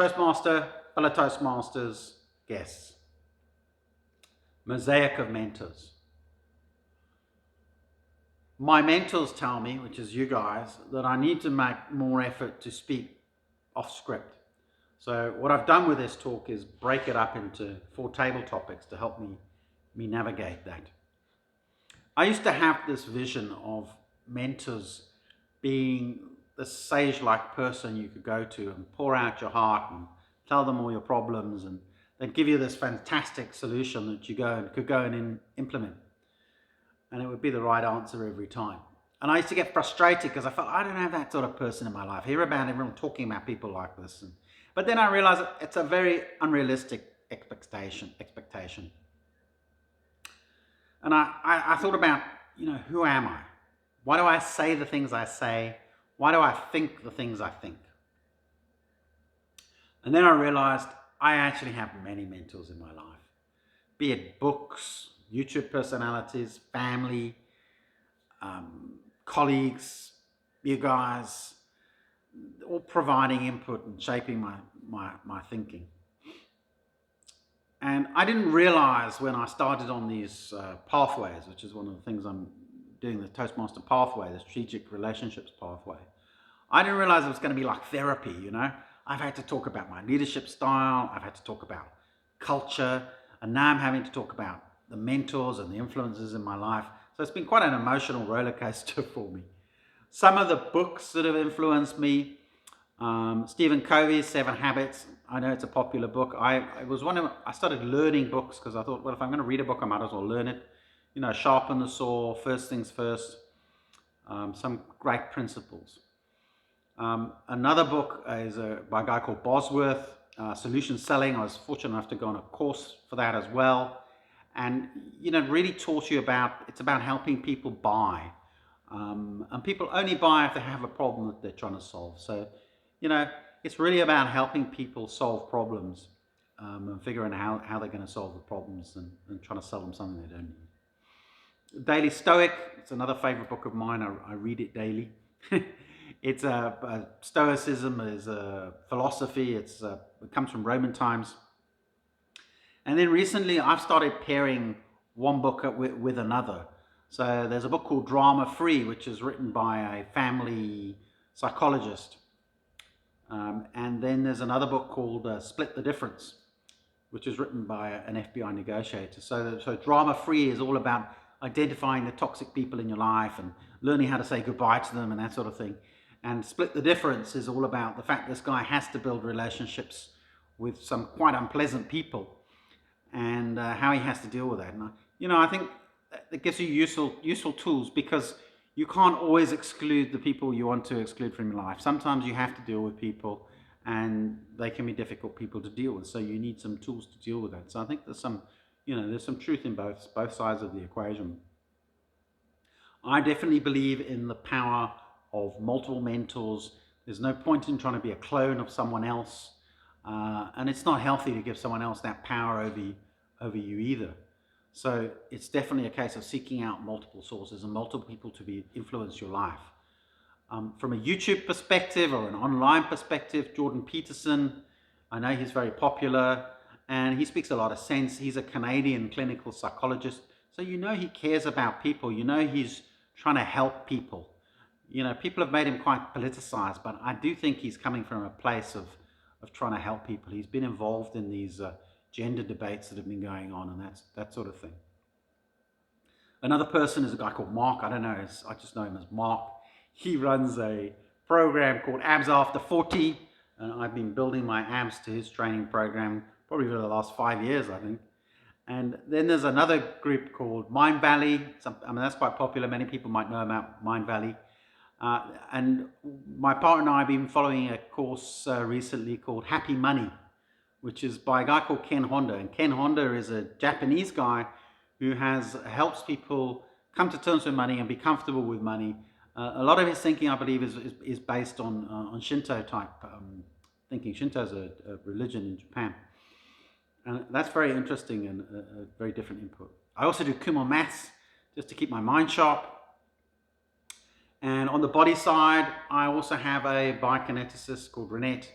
Toastmaster, fellow Toastmasters, guests. Mosaic of Mentors. My mentors tell me, which is you guys, that I need to make more effort to speak off script. So what I've done with this talk is break it up into 4 table topics to help me navigate that. I used to have this vision of mentors being the sage-like person you could go to and pour out your heart and tell them all your problems, and they'd give you this fantastic solution that you could go and implement. And it would be the right answer every time. And I used to get frustrated because I felt I don't have that sort of person in my life. I hear about everyone talking about people like this. But then I realized it's a very unrealistic expectation. And I thought about, who am I? Why do I say the things I say? Why do I think the things I think? And then I realized I actually have many mentors in my life, be it books, YouTube personalities, family, colleagues, you guys, all providing input and shaping my thinking. And I didn't realize when I started on these pathways, which is one of the things I'm doing, the Toastmaster pathway, the strategic relationships pathway. I didn't realize it was going to be like therapy, I've had to talk about my leadership style, I've had to talk about culture, and now I'm having to talk about the mentors and the influences in my life. So it's been quite an emotional roller coaster for me. Some of the books that have influenced me, Stephen Covey's 7 Habits. I know it's a popular book. I started learning books because I thought, well, if I'm going to read a book, I might as well learn it. Sharpen the saw, first things first. Some great principles. Another book is by a guy called Bosworth, Solution Selling. I was fortunate enough to go on a course for that as well. And, really taught you it's about helping people buy. And people only buy if they have a problem that they're trying to solve. So, it's really about helping people solve problems and figuring out how they're going to solve the problems and trying to sell them something they don't need. Daily Stoic, it's another favorite book of mine. I read it daily. It's Stoicism is a philosophy. It comes from Roman times. And then recently I've started pairing one book with another. So there's a book called Drama Free, which is written by a family psychologist. And then there's another book called Split the Difference, which is written by an FBI negotiator. So Drama Free is all about identifying the toxic people in your life and learning how to say goodbye to them and that sort of thing. And Split the Difference is all about the fact this guy has to build relationships with some quite unpleasant people and how he has to deal with that. And I think it gives you useful tools, because you can't always exclude the people you want to exclude from your life. Sometimes you have to deal with people and they can be difficult people to deal with. So you need some tools to deal with that. So I think there's some truth in both sides of the equation. I definitely believe in the power of multiple mentors. There's no point in trying to be a clone of someone else. And it's not healthy to give someone else that power over you either. So it's definitely a case of seeking out multiple sources and multiple people to influence your life. From a YouTube perspective or an online perspective, Jordan Peterson, I know he's very popular and he speaks a lot of sense. He's a Canadian clinical psychologist. So he cares about people. He's trying to help people. People have made him quite politicized, but I do think he's coming from a place of trying to help people. He's been involved in these gender debates that have been going on and that sort of thing. Another person is a guy called Mark. I just know him as Mark. He runs a program called Abs After 40, and I've been building my abs to his training program probably for the last 5 years, I think. And then there's another group called Mind Valley. That's quite popular. Many people might know about Mind Valley. And my partner and I have been following a course recently called Happy Money, which is by a guy called Ken Honda. And Ken Honda is a Japanese guy who helps people come to terms with money and be comfortable with money. A lot of his thinking, I believe, is based on Shinto type thinking. Shinto is a religion in Japan. And that's very interesting and a very different input. I also do Kumon maths just to keep my mind sharp. And on the body side, I also have a biokineticist called Renette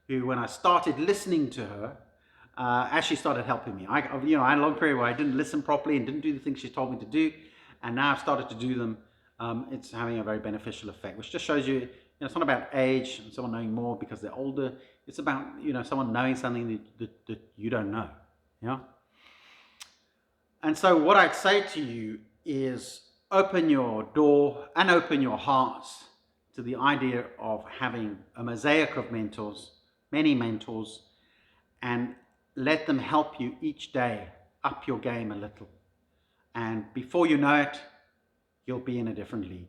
who, when I started listening to her, actually started helping me. I had a long period where I didn't listen properly and didn't do the things she told me to do, and now I've started to do them. It's having a very beneficial effect, which just shows you, it's not about age and someone knowing more because they're older. It's about, someone knowing something that you don't know. Yeah. And so what I'd say to you is open your door and open your hearts to the idea of having a mosaic of mentors, many mentors, and let them help you each day up your game a little. And before you know it, you'll be in a different league.